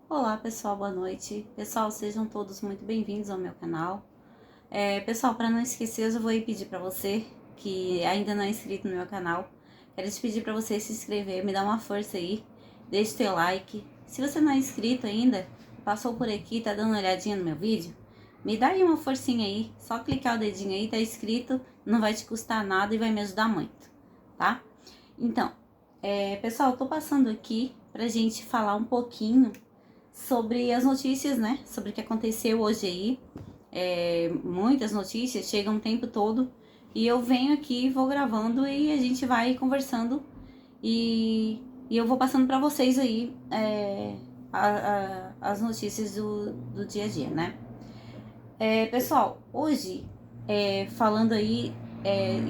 Olá pessoal, boa noite. Pessoal, sejam todos muito bem-vindos ao meu canal. Pessoal, para não esquecer, eu já vou pedir para você que ainda não é inscrito no meu canal, quero te pedir para você se inscrever, me dar uma força aí, deixe teu like. Se você não é inscrito ainda, passou por aqui, tá dando uma olhadinha no meu vídeo, me dá aí uma forcinha aí, só clicar o dedinho aí, tá inscrito, não vai te custar nada e vai me ajudar muito, tá? Então, pessoal, eu tô passando aqui pra gente falar um pouquinho sobre as notícias, né? Sobre o que aconteceu hoje aí. Muitas notícias chegam o tempo todo e eu venho aqui, vou gravando e a gente vai conversando e eu vou passando para vocês aí as notícias do dia a dia, né? Pessoal, hoje falando aí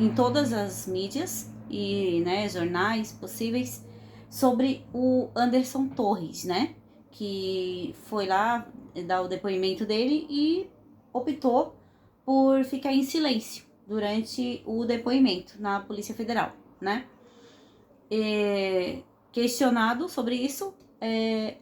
em todas as mídias e né, jornais possíveis sobre o Anderson Torres, né? Que foi lá dar o depoimento dele e optou por ficar em silêncio durante o depoimento na Polícia Federal, né? Questionado sobre isso,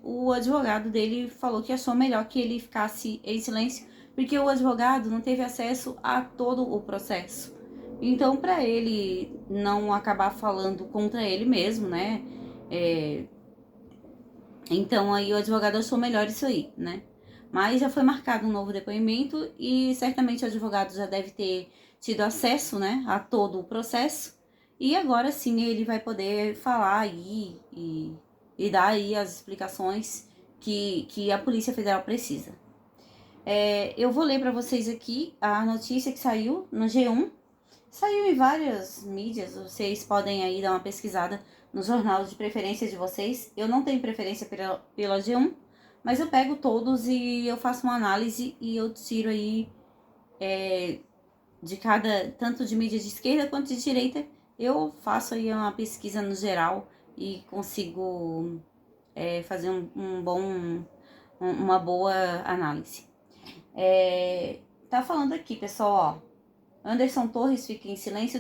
o advogado dele falou que achou melhor que ele ficasse em silêncio, porque o advogado não teve acesso a todo o processo. Então, para ele não acabar falando contra ele mesmo, né? Então, aí o advogado achou melhor isso aí, né? Mas já foi marcado um novo depoimento e certamente o advogado já deve ter tido acesso, né, a todo o processo. E agora sim ele vai poder falar aí e dar aí as explicações que a Polícia Federal precisa. Eu vou ler para vocês aqui a notícia que saiu no G1. Saiu em várias mídias, vocês podem aí dar uma pesquisada no jornal de preferência de vocês. Eu não tenho preferência pela G1, mas eu pego todos e eu faço uma análise e eu tiro aí de cada, tanto de mídia de esquerda quanto de direita, eu faço aí uma pesquisa no geral e consigo fazer uma boa análise. Tá falando aqui, pessoal, ó. Anderson Torres fica em silêncio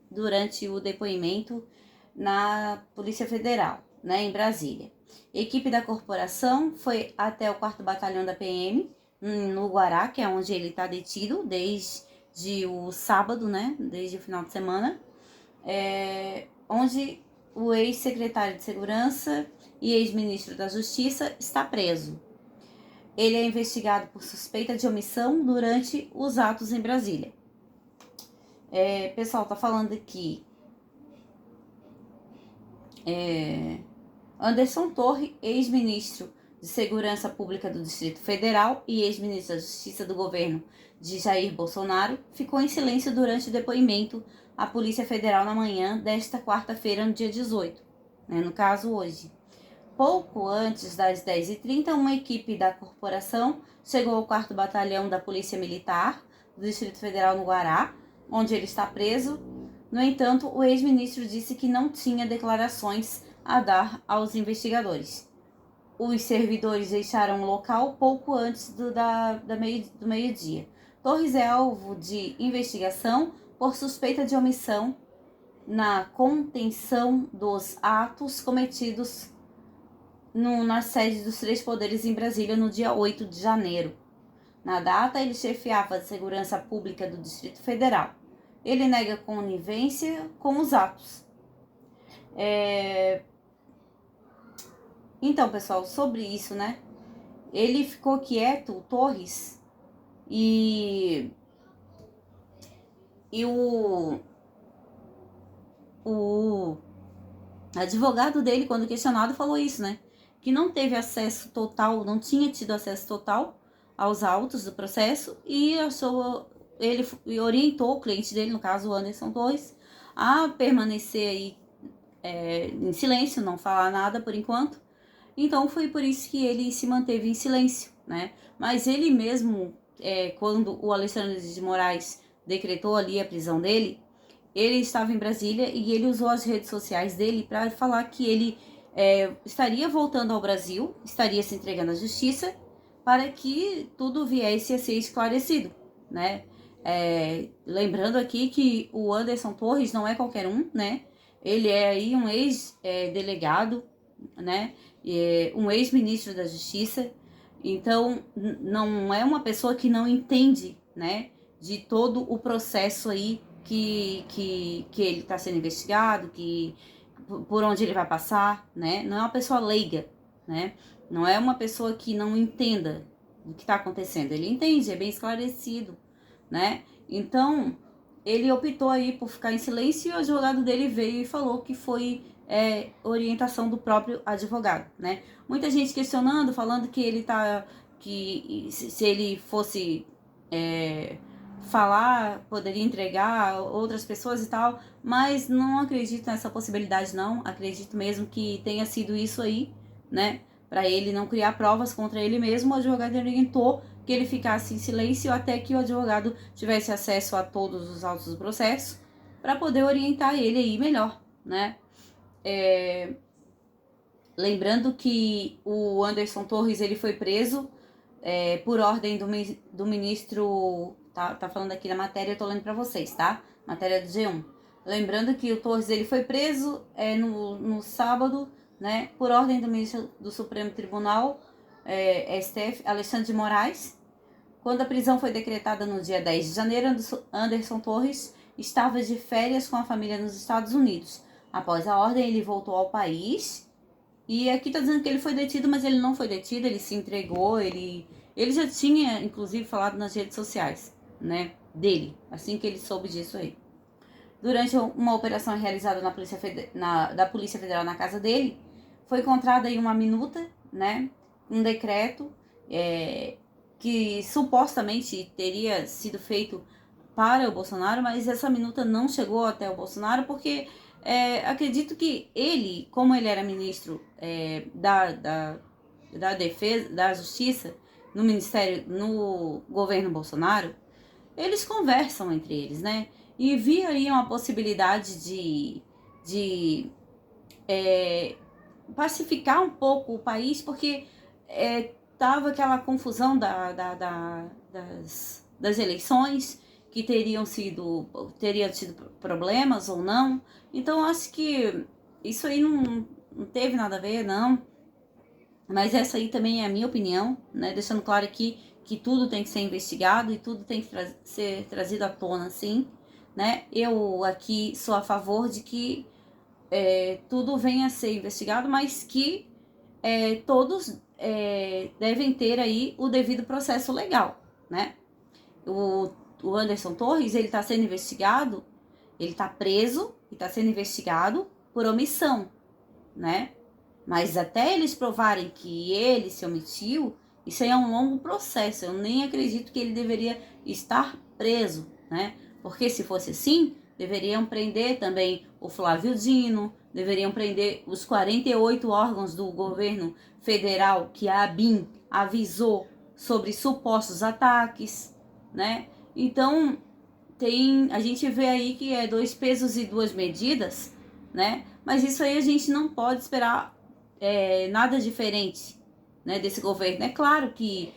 durante o depoimento na Polícia Federal, né, em Brasília. A equipe da corporação foi até o 4º Batalhão da PM, no Guará, que é onde ele está detido desde o sábado, né, desde o final de semana, onde o ex-secretário de Segurança e ex-ministro da Justiça está preso. Ele é investigado por suspeita de omissão durante os atos em Brasília. Pessoal, tá falando aqui. Anderson Torres, ex-ministro de Segurança Pública do Distrito Federal e ex-ministro da Justiça do governo de Jair Bolsonaro, ficou em silêncio durante o depoimento à Polícia Federal na manhã desta quarta-feira, no dia 18, né, no caso hoje. Pouco antes das 10h30, uma equipe da corporação chegou ao 4º Batalhão da Polícia Militar do Distrito Federal no Guará, onde ele está preso. No entanto, o ex-ministro disse que não tinha declarações a dar aos investigadores. Os servidores deixaram o local pouco antes do meio-dia. Torres é alvo de investigação por suspeita de omissão na contenção dos atos cometidos na sede dos 3 poderes em Brasília no dia 8 de janeiro. Na data, ele chefiava a segurança pública do Distrito Federal. Ele nega conivência com os atos. Então, pessoal, sobre isso, né? Ele ficou quieto, o Torres, e o advogado dele, quando questionado, falou isso, né? Que não teve acesso total, não tinha tido acesso total aos autos do processo e ele orientou o cliente dele, no caso o Anderson Torres, a permanecer aí em silêncio, não falar nada por enquanto. Então foi por isso que ele se manteve em silêncio, né? Mas ele mesmo, quando o Alexandre de Moraes decretou ali a prisão dele, ele estava em Brasília e ele usou as redes sociais dele para falar que ele estaria voltando ao Brasil, estaria se entregando à justiça para que tudo viesse a ser esclarecido, né? Lembrando aqui que o Anderson Torres não é qualquer um, né? Ele é aí um ex-delegado, né? um ex-ministro da Justiça. Então, não é uma pessoa que não entende, né, de todo o processo aí que ele está sendo investigado, por onde ele vai passar, né? Não é uma pessoa leiga, né? Não é uma pessoa que não entenda o que está acontecendo. Ele entende, é bem esclarecido, né? Então, ele optou aí por ficar em silêncio e o advogado dele veio e falou que foi orientação do próprio advogado, né? Muita gente questionando, falando que ele tá... que se ele fosse falar, poderia entregar outras pessoas e tal, mas não acredito nessa possibilidade não, acredito mesmo que tenha sido isso aí, né, para ele não criar provas contra ele mesmo. O advogado orientou que ele ficasse em silêncio até que o advogado tivesse acesso a todos os autos do processo, para poder orientar ele aí melhor, né. Lembrando que o Anderson Torres, ele foi preso por ordem do ministro, tá falando aqui na matéria, eu tô lendo para vocês, tá? Matéria do G1. Lembrando que o Torres, ele foi preso no sábado, né, por ordem do ministro do Supremo Tribunal, STF, Alexandre de Moraes. Quando a prisão foi decretada no dia 10 de janeiro, Anderson Torres estava de férias com a família nos Estados Unidos. Após a ordem, ele voltou ao país. E aqui está dizendo que ele foi detido, mas ele não foi detido, ele se entregou, ele já tinha, inclusive, falado nas redes sociais, né, dele, assim que ele soube disso aí. Durante uma operação realizada da Polícia Federal na casa dele, foi encontrada aí uma minuta, né, um decreto que supostamente teria sido feito para o Bolsonaro, mas essa minuta não chegou até o Bolsonaro porque... acredito que ele, como ele era ministro da Defesa, da Justiça, no governo Bolsonaro, eles conversam entre eles, né? E via aí uma possibilidade de pacificar um pouco o país, porque tava aquela confusão das eleições, que teriam tido problemas ou não. Então, acho que isso aí não teve nada a ver, não. Mas essa aí também é a minha opinião, né? Deixando claro aqui que tudo tem que ser investigado e tudo tem que ser trazido à tona, sim, né? Eu aqui sou a favor de que tudo venha a ser investigado, mas que todos devem ter aí o devido processo legal, né? O Anderson Torres, ele está sendo investigado, ele está preso e está sendo investigado por omissão, né? Mas até eles provarem que ele se omitiu, isso aí é um longo processo. Eu nem acredito que ele deveria estar preso, né? Porque se fosse assim, deveriam prender também o Flávio Dino, deveriam prender os 48 órgãos do governo federal que a ABIN avisou sobre supostos ataques, né? Então, a gente vê aí que é 2 pesos e 2 medidas, né? Mas isso aí a gente não pode esperar nada diferente, né, desse governo. É claro que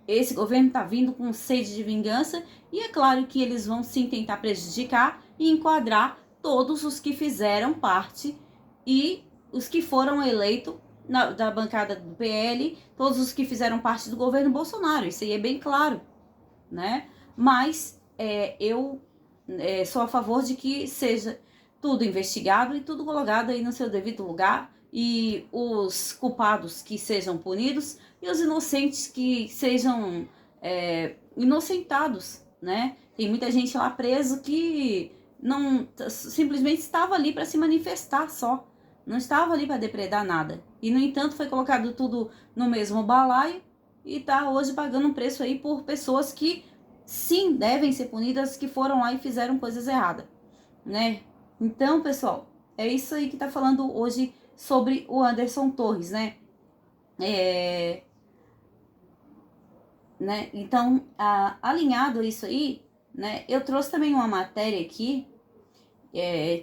esse governo está vindo com sede de vingança e é claro que eles vão sim tentar prejudicar e enquadrar todos os que fizeram parte e os que foram eleitos da bancada do PL, todos os que fizeram parte do governo Bolsonaro. Isso aí é bem claro, né? Mas eu sou a favor de que seja tudo investigado e tudo colocado aí no seu devido lugar, e os culpados que sejam punidos e os inocentes que sejam inocentados, né? Tem muita gente lá preso que não simplesmente estava ali para se manifestar só, não estava ali para depredar nada, e no entanto foi colocado tudo no mesmo balaio e está hoje pagando um preço aí por pessoas que sim devem ser punidas, que foram lá e fizeram coisas erradas, né? Então, pessoal, é isso aí que tá falando hoje sobre o Anderson Torres, né? Então, alinhado a isso aí, né? Eu trouxe também uma matéria aqui,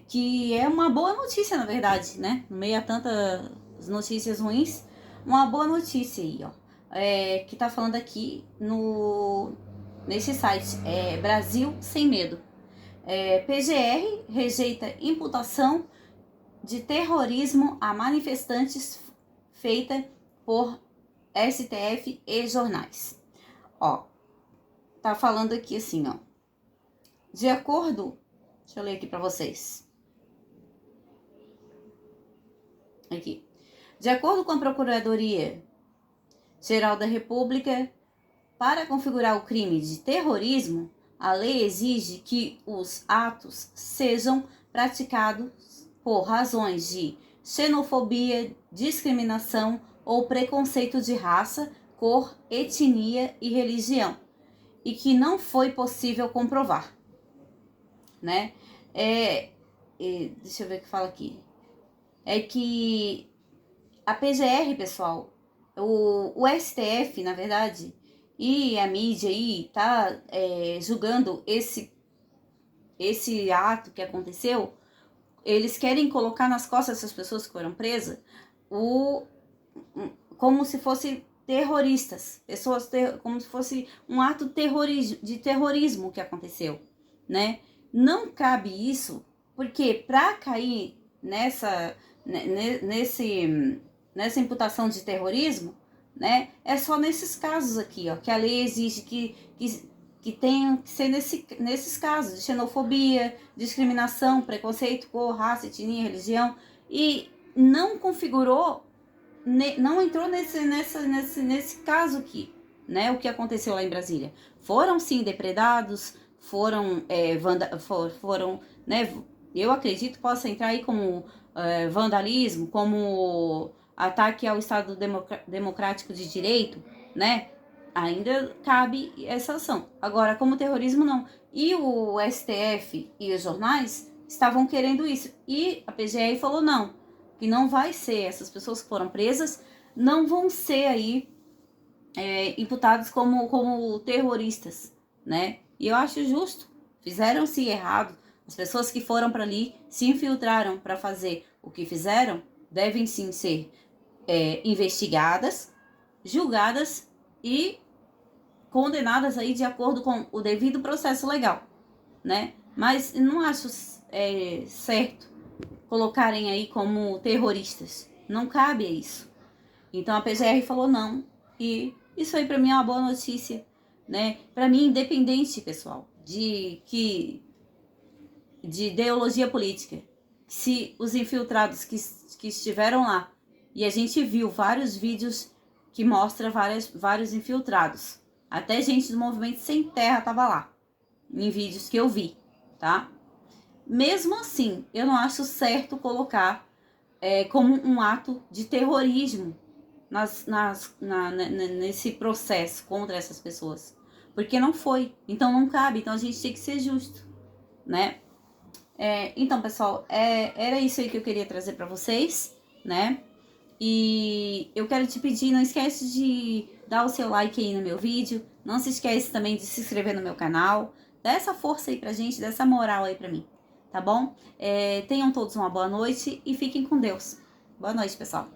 que é uma boa notícia, na verdade, né? No meio a tantas notícias ruins, uma boa notícia aí, ó. Que tá falando aqui nesse site, Brasil Sem Medo. PGR rejeita imputação de terrorismo a manifestantes feita por STF e jornais. Ó, tá falando aqui assim, ó. De acordo, deixa eu ler aqui para vocês. Aqui. De acordo com a Procuradoria-Geral da República, para configurar o crime de terrorismo, a lei exige que os atos sejam praticados por razões de xenofobia, discriminação ou preconceito de raça, cor, etnia e religião, e que não foi possível comprovar, né? Deixa eu ver o que fala aqui. É que a PGR, pessoal, o STF, na verdade, e a mídia aí tá julgando esse ato que aconteceu. Eles querem colocar nas costas dessas pessoas que foram presas como se fossem terroristas, como se fosse um ato de terrorismo que aconteceu, né? Não cabe isso, porque para cair nessa imputação de terrorismo, né, é só nesses casos aqui, ó, que a lei exige que tenha que ser nesses casos de xenofobia, discriminação, preconceito, cor, raça, etnia, religião, e não configurou, não entrou nesse caso aqui, né, o que aconteceu lá em Brasília. Foram sim depredados, foram, né, eu acredito possa entrar aí como vandalismo, como ataque ao Estado Democrático de Direito, né? Ainda cabe essa ação. Agora, como terrorismo, não. E o STF e os jornais estavam querendo isso. E a PGR falou não, que não vai ser, essas pessoas que foram presas não vão ser aí imputados como terroristas, né? E eu acho justo. Fizeram-se errado. As pessoas que foram para ali, se infiltraram para fazer o que fizeram, devem sim ser investigadas, julgadas e condenadas aí de acordo com o devido processo legal, né? Mas não acho certo colocarem aí como terroristas. Não cabe a isso. Então a PGR falou não. E isso aí para mim é uma boa notícia, né? Para mim, independente, pessoal, de ideologia política, se os infiltrados que estiveram lá, e a gente viu vários vídeos que mostram vários infiltrados, até gente do Movimento Sem Terra tava lá, em vídeos que eu vi, tá? Mesmo assim, eu não acho certo colocar como um ato de terrorismo nesse processo contra essas pessoas, porque não foi, então não cabe, então a gente tem que ser justo, né? Então, pessoal, era isso aí que eu queria trazer para vocês, né? E eu quero te pedir, não esquece de dar o seu like aí no meu vídeo, não se esquece também de se inscrever no meu canal, dá essa força aí pra gente, dá essa moral aí pra mim, tá bom? Tenham todos uma boa noite e fiquem com Deus. Boa noite, pessoal.